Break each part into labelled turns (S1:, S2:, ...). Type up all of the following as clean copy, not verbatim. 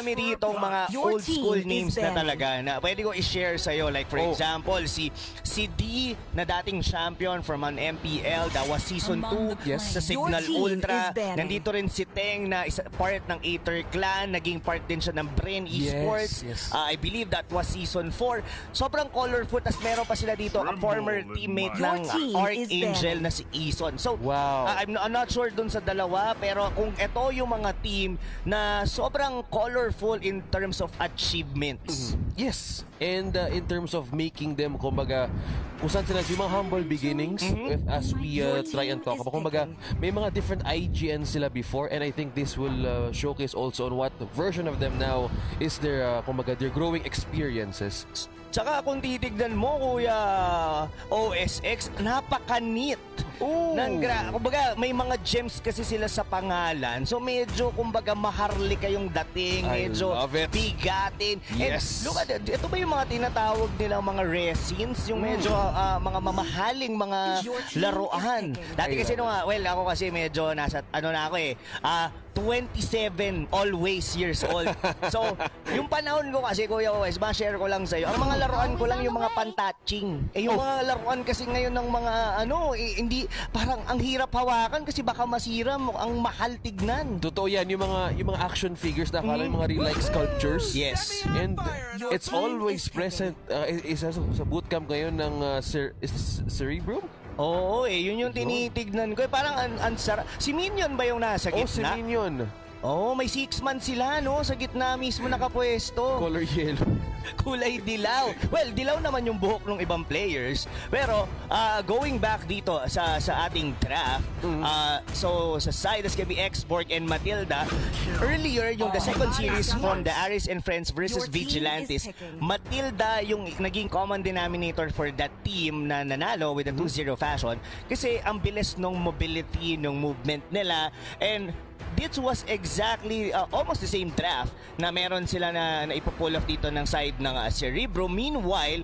S1: marami ditong mga old school names na talaga na pwede ko i-share sa'yo. Like for example, si D na dating champion from an MPL, that was season 2 sa Signal Ultra. Nandito rin si Teng na isa, part ng Aether Clan, naging part din siya ng Brain Esports. I believe that was season 4. Sobrang colorful. Tas meron pa sila dito, a former teammate ng Archangel na si Eason. So, I'm not sure dun sa dalawa, pero kung ito yung mga team na sobrang colorful in terms of achievements.
S2: Yes. And in terms of making them, kumbaga, kung saan sila yung mga humble beginnings, as we try and talk about, kumbaga, may mga different IGN sila before, and I think this will showcase also on what version of them now is their, kumbaga, their growing experiences.
S1: Tsaka kung titignan mo, Kuya OSX, napaka-neat. Kumbaga, may mga gems kasi sila sa pangalan. So medyo, kumbaga, maharlika yung dating. Medyo bigatin.
S2: Yes.
S1: And look at it. Ito ba yung mga tinatawag nilang mga resins? Yung medyo mga mamahaling mga laruan. Dati kasi ako kasi medyo nasa, na ako 27 always years old. So, yung panahon ko kasi, Kuya OS, ma-share ko lang sa'yo. Ang mga laruan ko lang yung mga pan-touching. Yung mga laruan kasi ngayon ng mga, hindi, parang ang hirap hawakan kasi baka masira mo, ang mahal tignan.
S2: Totoo yan, yung mga action figures na akala yung mga real-like sculptures.
S1: Yes.
S2: And it's always present. Isa sa bootcamp ngayon ng Cerebrum?
S1: Oo, yun yung tinitignan ko. Parang ansara. Si Minion ba yung nasa gitna?
S2: Si Minion.
S1: May 6 months sila, sa gitna mismo nakapwesto.
S2: Color yellow.
S1: Kulay dilaw. Well, dilaw naman yung buhok ng ibang players. Pero, going back dito sa ating draft, so sa side, that's gonna be Xborg and Matilda. Earlier, yung the second series from the Aris and Friends versus Vigilantes, Matilda yung naging common denominator for that team na nanalo with the 2-0 fashion. Kasi ang bilis ng mobility, ng movement nila, and this was exactly almost the same draft na meron sila na ipo-pull off dito ng side ng Cerebrum. Meanwhile,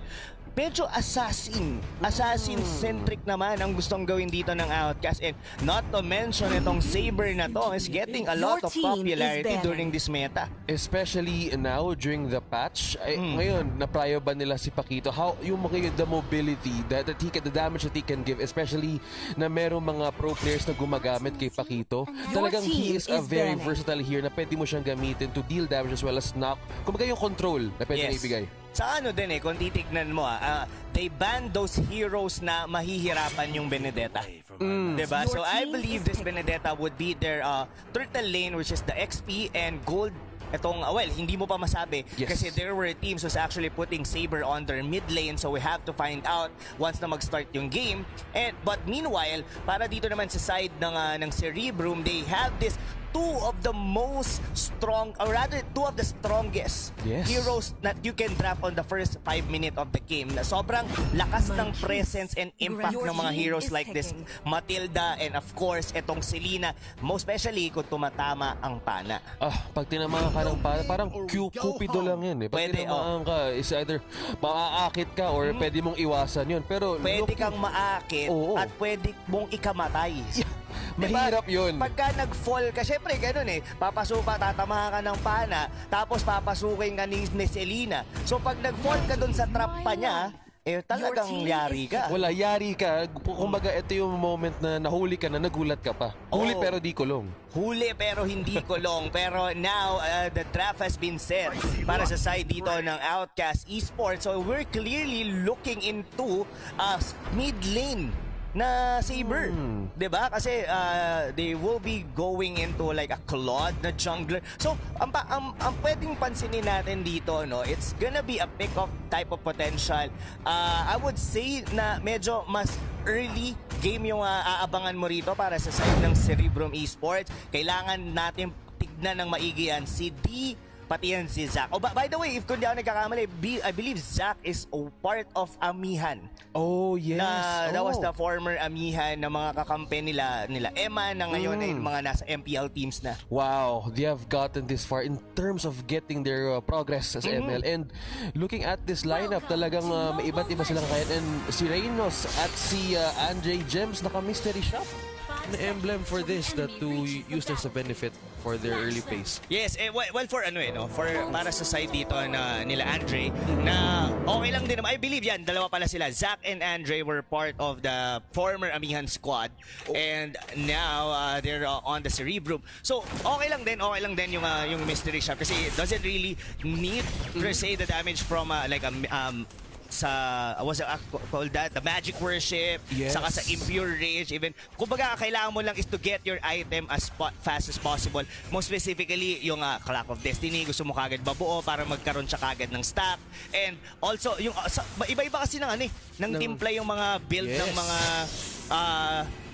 S1: medyo assassin-centric naman ang gustong gawin dito ng Outcast. And not to mention, itong Saber na to is getting a lot of popularity during this meta.
S2: Especially now, during the patch. Ngayon, na-prio ba nila si Paquito? How, yung the mobility, the damage that he can give, especially na merong mga pro players na gumagamit kay Paquito. Talagang he is a very versatile here na pwede mo siyang gamitin to deal damage as well as knock. Kumbaga yung control na pwede na ibigay.
S1: Sa din kung titignan mo, they banned those heroes na mahihirapan yung Benedetta. Diba? So I believe this Benedetta would be their turtle lane, which is the XP and gold. Itong, hindi mo pa masabi kasi there were teams who's actually putting Saber on their mid lane, so we have to find out once na mag-start yung game. But meanwhile, para dito naman sa side ng Cerebrum, they have this two of the strongest heroes that you can draft on the first 5 minutes of the game. Na sobrang lakas ng presence and impact ng mga heroes like this Matilda and of course itong Selena, most especially kung tumatama ang pana.
S2: Pag tinamaan ka ng pana, parang Cupido lang yan eh. Pag tinamaan ka, is either maaakit ka or pwede mong iwasan yun. Pero
S1: pwede kang maakit at pwede mong ikamatay.
S2: Mahirap yun.
S1: Pagka nag-fall ka, syempre ganun tatamahan ka ng pana, tapos papasukin ka ni Selena. So pag nag-fall ka dun sa trap pa niya, talagang yari ka.
S2: Wala, yari ka. Kumbaga, ito yung moment na nahuli ka na, nagulat ka pa. Huli pero di kulong.
S1: Huli pero hindi kulong. Pero now, the draft has been set para sa side dito ng Outcast Esports. So we're clearly looking into mid lane na Saber, 'di ba? Kasi they will be going into like a Claude na jungler. So, ang pwedeng pansinin natin dito, it's gonna be a pick-off type of potential. I would say na medyo mas early game yung aabangan mo rito para sa side ng Cerebrum Esports. Kailangan natin tignan ng maigi yan si D, pati yan si Zac. By the way, if kundi ako nagkakamali, I believe Zac is part of Amihan.
S2: Oh, yes.
S1: That was the former Amihan na mga kakampi nila Emma na ngayon ay mga nasa MPL teams na.
S2: Wow, they have gotten this far in terms of getting their progress as ML. And looking at this lineup, talagang may iba't iba silang kaya. And si Reynos at si Andre Gems naka-mystery shop. na emblem for this that to use as a benefit for their early pace.
S1: Yes, well for para sa side dito na nila Andre na okay lang din naman. I believe yan, dalawa pala sila. Zach and Andre were part of the former Amihan squad and now they're on the Cerebrum. So okay lang din yung mystery shop kasi it doesn't really need per se the damage from what's it called that? The magic worship,
S2: yes.
S1: Saka sa impure rage, even. Kumbaga, kailangan mo lang is to get your item as fast as possible. Most specifically, yung Clock of Destiny, gusto mo kagad mabuo para magkaroon siya kagad ng stack. And also, yung iba-iba kasi ng timpla yung mga build ng mga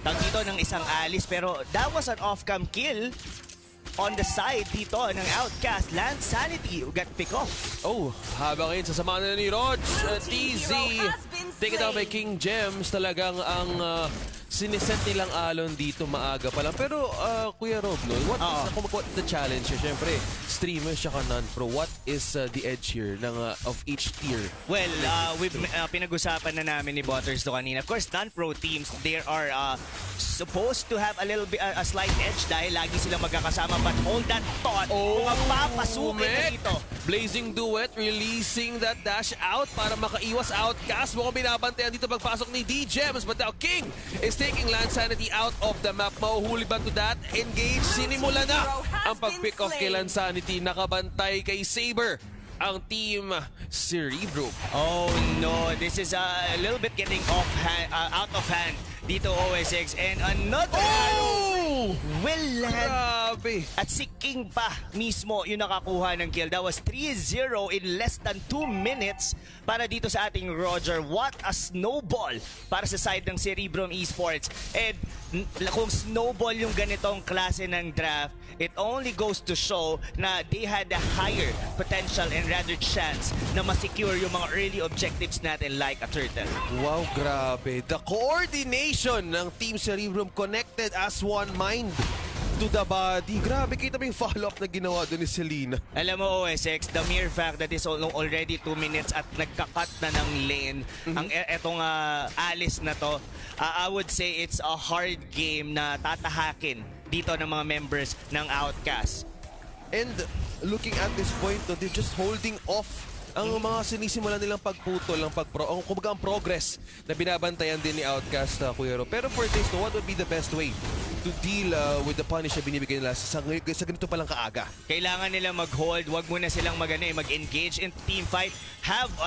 S1: tag dito ng isang Alice. Pero that was an off-cam kill on the side dito ng Outcast. Lance Sanity got pick off.
S2: Oh, habang ngayon sasama na ni Rog, TZ, take it out by King Gems. Talagang ang siniset nilang alon dito maaga pa lang. Pero Kuya Rob, what is the challenge here? Siyempre, streamer siya ka non-pro. What is the edge here of each tier?
S1: Well, pinag-usapan na namin ni Butters do kanina. Of course, non-pro teams, they are supposed to have a little bit a slight edge dahil lagi silang magkakasama. But hold that thought, kung magpapasukin na dito.
S2: Blazing Duet releasing that dash out para makaiwas Outcast. Mukhang binabantayan dito pagpasok ni D-Gems. But now King is taking Lance Sanity out of the map. Mauhuli ba to that? Engage. Sinimula na ang pag-pick off kay Lance Sanity. Nakabantay kay Saber ang team Cerebrum.
S1: Oh no, this is a little bit getting out of hand dito OSX, and another arrow will land.
S2: Grabe.
S1: At si King pa mismo yung nakakuha ng kill. That was 3-0 in less than 2 minutes para dito sa ating Roger. What a snowball para sa side ng Cerebrum Esports. And kung snowball yung ganitong klase ng draft, it only goes to show na they had a higher potential and rather chance na masecure yung mga early objectives natin like a turtle.
S2: Wow, grabe. The coordination ng Team Cerebrum connected as one mind to the body. Grabe, kita mo yung follow-up na ginawa doon ni Selena.
S1: Alam mo, OSX, the mere fact that it's already 2 minutes at nagkakat na ng lane, etong Alice na to, I would say it's a hard game na tatahakin dito ng mga members ng Outcast.
S2: And looking at this point, they're just holding off ang mga sinisimulan nilang pagputol, ang progress na binabantayan din ni Outcast, Kuya Ro. Pero for this, what would be the best way to deal with the punish na binibigay nila sa ganito palang kaaga?
S1: Kailangan nila mag-hold, wag muna silang mag-engage in team fight.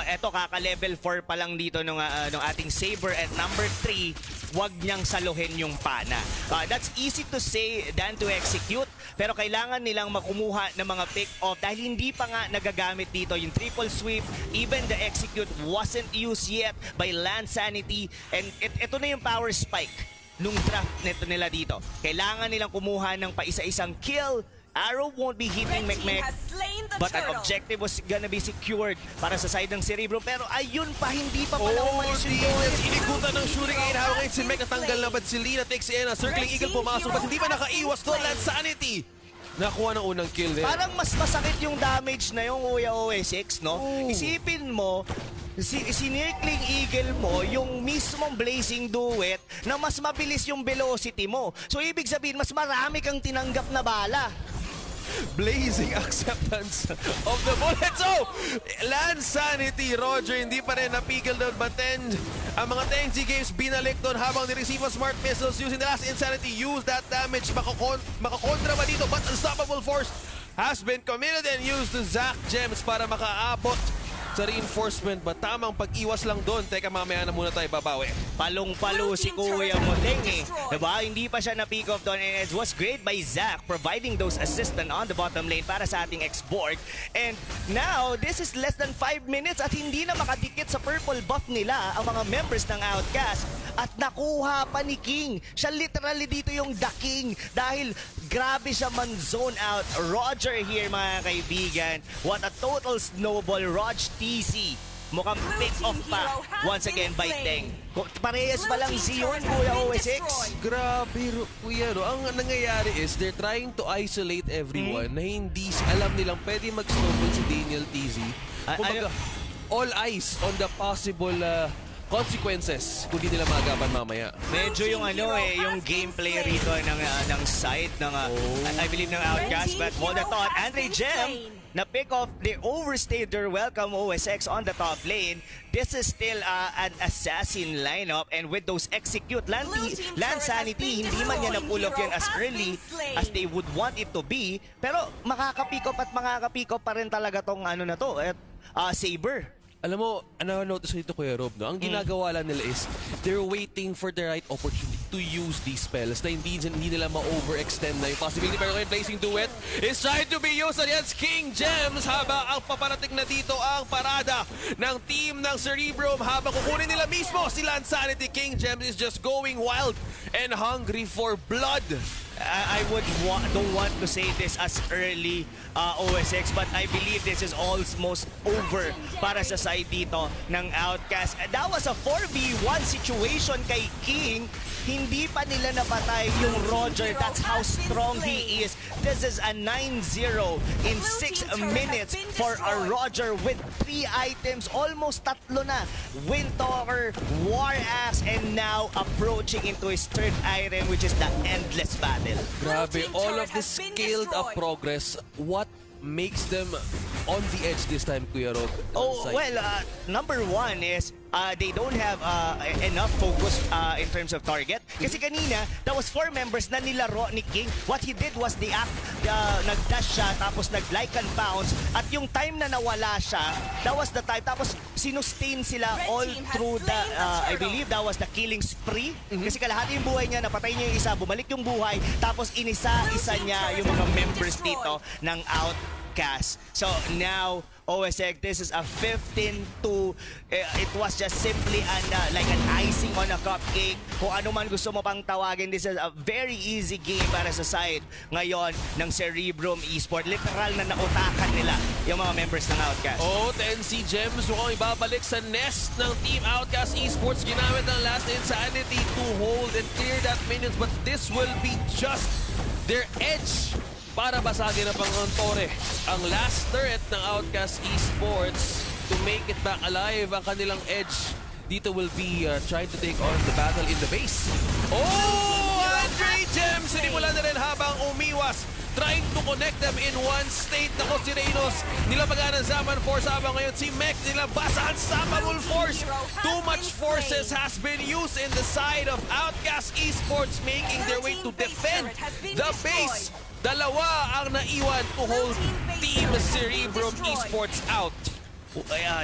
S1: Eto kaka-level 4 pa lang dito ng ating Saber, at number 3, wag niyang saluhin yung pana. That's easy to say than to execute, pero kailangan nilang makumuha ng mga pick-off dahil hindi pa nga nagagamit dito yung triple sweep. Even the execute wasn't used yet by Lance Sanity, and ito na yung power spike nung draft nila dito. Kailangan nilang kumuha ng paisa-isang kill. Arrow won't be hitting Mekmek, but an objective was gonna be secured para sa side ng Cerebrum. Pero ayun pa, hindi pa pala umalis yung goal.
S2: Inikutan ng shooting aid. Hawak ngayon si Mek, natanggal na, but si Lina takes in. Circling Eagle pumasok, but hindi pa nakaiwas doon. Lance Sanity nakuha ng unang kill din.
S1: Parang mas masakit yung damage na yung Kuya OSX, no? Isipin mo, sinircling Eagle mo yung mismong Blazing Duet na mas mabilis yung velocity mo. So ibig sabihin, mas marami kang tinanggap na bala.
S2: Blazing acceptance of the bullet. So, Lance Sanity, Roger, hindi pa rin napigil doon, but then ang mga Tencent Games binalik doon habang ni-receive ang smart missiles using the last insanity. Use that damage. Makakontra ba dito? But unstoppable force has been committed and used to Zach Gems para makaabot sa reinforcement. Ba tamang pag-iwas lang doon? Teka, mamaya na muna tayo babawi.
S1: Palong-palo si Kuya Moteng eh. Diba? Hindi pa siya na-pick off doon, and it was great by Zach providing those assistance on the bottom lane para sa ating export. And now, this is less than 5 minutes at hindi na makadikit sa purple buff nila ang mga members ng Outcast. At nakuha pa ni King. Siya literally dito yung the King dahil grabe siya man-zone out. Roger here, mga kaibigan. What a total snowball. Rog TC. Mukhang pick off pa once again by Teng. Parehas pa lang yun, Kuya OSX.
S2: Grabe, Kuya Ro. Ang nangyayari is they're trying to isolate everyone na hindi alam nilang pwede mag-snowball si Daniel TZ. Kumbaga, all eyes on the possible consequences kung di nila maagapan mamaya.
S1: Medyo yung yung gameplay rito ng side ng I believe ng Outcast, but hold the thought. Andre Gem na pick off the overstayed their welcome OSX on the top lane. This is still an assassin lineup, and with those execute land sanity, hindi man yan na-pull off yan as early as they would want it to be, pero makaka-pick up pa rin talaga tong Saber.
S2: Alam mo, notice ko dito, Kuya Rob, no? Ang ginagawa lang nila is they're waiting for the right opportunity to use these spells na hindi nila ma-overextend na yung possibility. Pero ngayon, Blazing Duet is trying to be used against King Gems habang ang paparating na dito ang parada ng team ng Cerebrum habang kukunin nila mismo si Lansanity. King Gems is just going wild and hungry for blood.
S1: I don't want to say this as early OSX, but I believe this is almost over para sa side dito ng Outcast. That was a 4v1 situation kay King. Hindi pa nila napatay yung Roger. That's how strong he is. This is a 9-0 in 6 minutes for a Roger with 3 items. Almost tatlo na. Windtalker, War Axe, and now approaching into his third item, which is the Endless Battle.
S2: Grabe, all of this scaled up progress, what makes them on the edge this time, Kuya Rod?
S1: Number one is they don't have enough focus in terms of target. Kasi kanina, that was 4 members na nilaro ni King. What he did was nag-dash siya, tapos nag-Lycan bounce, at yung time na nawala siya, that was the time. Tapos sinustain sila all through the, I believe that was the killing spree. Kasi kalahati yung buhay niya, napatay niya yung isa, bumalik yung buhay, tapos inisa-isa niya yung mga members dito ng Outcast. So now, OSX, this is a 15-2. It was just simply like an icing on a cupcake. Kung ano man gusto mo pang tawagin, this is a very easy game para sa side ngayon ng Cerebrum Esports. Literal na nautakan nila yung mga members ng Outcast.
S2: Tencent Gems mukhang ibabalik sa nest ng Team Outcast Esports. Ginamit ng last insanity to hold and clear that minions, but this will be just their edge para basagin na Pangantore ang last turret ng Outcast Esports to make it back alive. Ang kanilang edge dito will be trying to take on the battle in the base. Andre Gems sinimula na rin habang umiwas, trying to connect them in one state. Nako, si Reynos nilabagan ng Zaman Force habang ngayon si Mech nilabasan sa Sabong Force. Too much forces has been used in the side of Outcast Esports, making their way to defend the base. Dalawa ang naiwan to hold Team Cerebrum Esports out.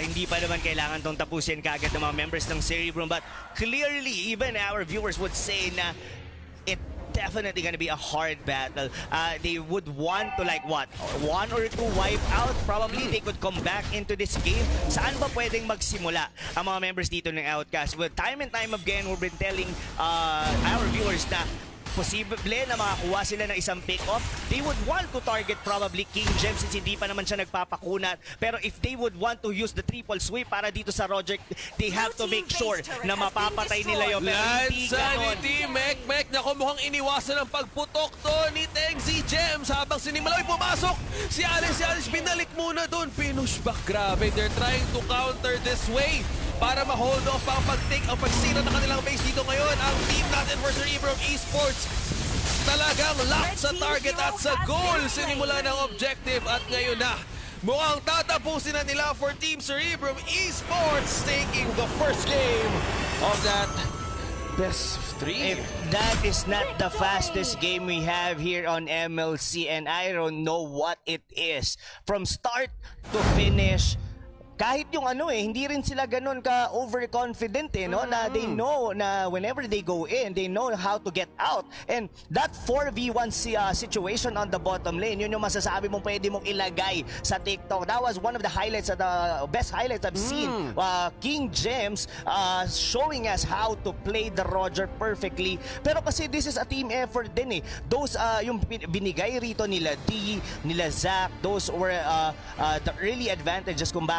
S1: Hindi pa naman kailangan tong tapusin kagad ng mga members ng Cerebrum, but clearly even our viewers would say na it definitely gonna be a hard battle. They would want to 1 or 2 wipe out. Probably they could come back into this game. Saan ba pwedeng magsimula ang mga members dito ng Outcast? Well, time and time again, we've been telling our viewers na posible na makakuha sila ng isang pick-off. They would want to target probably King Gems since hindi pa naman siya nagpapakunat. Pero if they would want to use the triple sweep para dito sa Roger, they have to make sure na mapapatay nila yun.
S2: Lansanity, Mek, naku, mukhang iniwasan ang pagputok to ni Tencent Gems habang sinimula pumasok. Si Alice binalik muna doon. Pinush back, grabe. They're trying to counter this way para ma-hold off ang pag-take ang pagsira ng kanilang base dito ngayon. Ang team natin for Cerebrum Esports talagang lock sa target at sa goal. Sinimula ng objective at ngayon na mukhang tatapusin na nila for Team Cerebrum Esports, taking the first game of that best of 3.
S1: If that is not the fastest game we have here on MLC, and I don't know what it is. From start to finish, kahit yung hindi rin sila ganun ka overconfident no, na they know na whenever they go in, they know how to get out. And that 4v1 situation on the bottom lane, yun yung masasabi mong pwede mong ilagay sa TikTok. That was one of the highlights, the best highlights I've seen. King Gems showing us how to play the Roger perfectly. Pero kasi this is a team effort din Those yung binigay rito nila D, nila Zach, those were the early advantages kung